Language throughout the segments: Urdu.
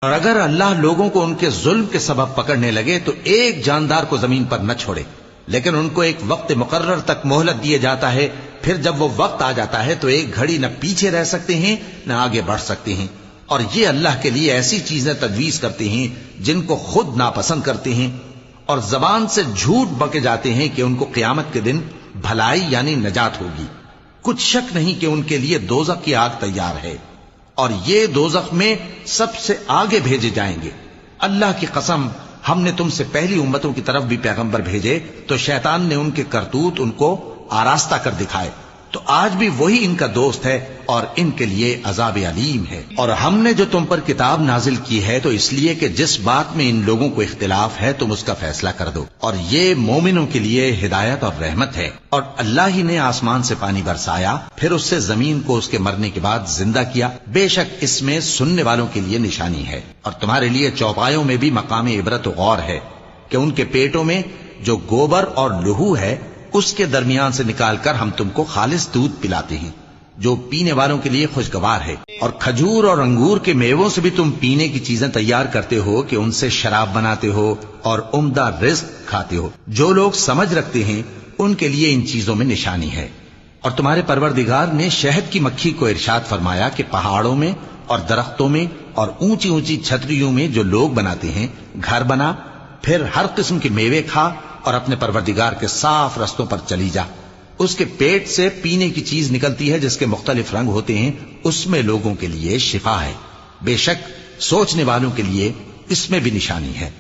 اور اگر اللہ لوگوں کو ان کے ظلم کے سبب پکڑنے لگے تو ایک جاندار کو زمین پر نہ چھوڑے، لیکن ان کو ایک وقت مقرر تک مہلت دیے جاتا ہے، پھر جب وہ وقت آ جاتا ہے تو ایک گھڑی نہ پیچھے رہ سکتے ہیں نہ آگے بڑھ سکتے ہیں۔ اور یہ اللہ کے لیے ایسی چیزیں تجویز کرتے ہیں جن کو خود ناپسند کرتے ہیں، اور زبان سے جھوٹ بکے جاتے ہیں کہ ان کو قیامت کے دن بھلائی یعنی نجات ہوگی۔ کچھ شک نہیں کہ ان کے لیے دوزخ کی آگ تیار ہے، اور یہ دوزخ میں سب سے آگے بھیجے جائیں گے۔ اللہ کی قسم، ہم نے تم سے پہلی امتوں کی طرف بھی پیغمبر بھیجے تو شیطان نے ان کے کرتوت ان کو آراستہ کر دکھائے، تو آج بھی وہی ان کا دوست ہے اور ان کے لیے عذاب علیم ہے۔ اور ہم نے جو تم پر کتاب نازل کی ہے تو اس لیے کہ جس بات میں ان لوگوں کو اختلاف ہے تم اس کا فیصلہ کر دو، اور یہ مومنوں کے لیے ہدایت اور رحمت ہے۔ اور اللہ ہی نے آسمان سے پانی برسایا، پھر اس سے زمین کو اس کے مرنے کے بعد زندہ کیا، بے شک اس میں سننے والوں کے لیے نشانی ہے۔ اور تمہارے لیے چوپایوں میں بھی مقام عبرت و غور ہے کہ ان کے پیٹوں میں جو گوبر اور لہو ہے اس کے درمیان سے نکال کر ہم تم کو خالص دودھ پلاتے ہیں جو پینے والوں کے لیے خوشگوار ہے، اور کھجور اور انگور کے میووں سے بھی تم پینے کی چیزیں تیار کرتے ہو کہ ان سے شراب بناتے ہو اور عمدہ رزق کھاتے ہو۔ جو لوگ سمجھ رکھتے ہیں ان کے لیے ان چیزوں میں نشانی ہے۔ اور تمہارے پروردگار نے شہد کی مکھی کو ارشاد فرمایا کہ پہاڑوں میں اور درختوں میں اور اونچی اونچی چھتریوں میں جو لوگ بناتے ہیں گھر بنا، پھر ہر قسم کے میوے کھا اور اپنے پروردگار کے صاف رستوں پر چلی جا۔ اس کے پیٹ سے پینے کی چیز نکلتی ہے جس کے مختلف رنگ ہوتے ہیں، اس میں لوگوں کے لیے شفا ہے، بے شک سوچنے والوں کے لیے اس میں بھی نشانی ہے۔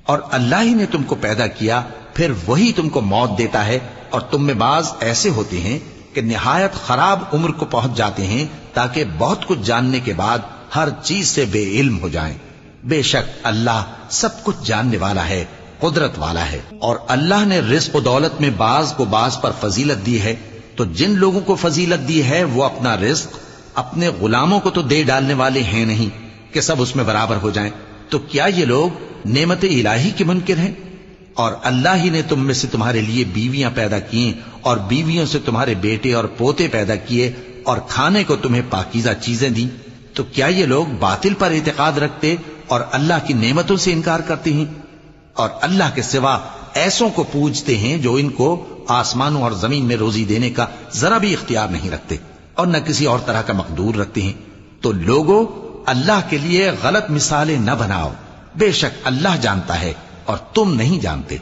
اور اللہ ہی نے تم کو پیدا کیا، پھر وہی تم کو موت دیتا ہے، اور تم میں بعض ایسے ہوتے ہیں کہ نہایت خراب عمر کو پہنچ جاتے ہیں تاکہ بہت کچھ جاننے کے بعد ہر چیز سے بے علم ہو جائیں۔ بے شک اللہ سب کچھ جاننے والا ہے، قدرت والا ہے۔ اور اللہ نے رزق و دولت میں بعض کو بعض پر فضیلت دی ہے، تو جن لوگوں کو فضیلت دی ہے وہ اپنا رزق اپنے غلاموں کو تو دے ڈالنے والے ہیں نہیں کہ سب اس میں برابر ہو جائیں، تو کیا یہ لوگ نعمت الہی کے منکر ہیں؟ اور اللہ ہی نے تم میں سے تمہارے لیے بیویاں پیدا کی اور بیویوں سے تمہارے بیٹے اور پوتے پیدا کیے اور کھانے کو تمہیں پاکیزہ چیزیں دیں، تو کیا یہ لوگ باطل پر اعتقاد رکھتے اور اللہ کی نعمتوں سے انکار کرتے ہیں؟ اور اللہ کے سوا ایسوں کو پوجتے ہیں جو ان کو آسمانوں اور زمین میں روزی دینے کا ذرا بھی اختیار نہیں رکھتے اور نہ کسی اور طرح کا مقدور رکھتے ہیں۔ تو لوگوں، اللہ کے لیے غلط مثالیں نہ بناؤ، بے شک اللہ جانتا ہے اور تم نہیں جانتے۔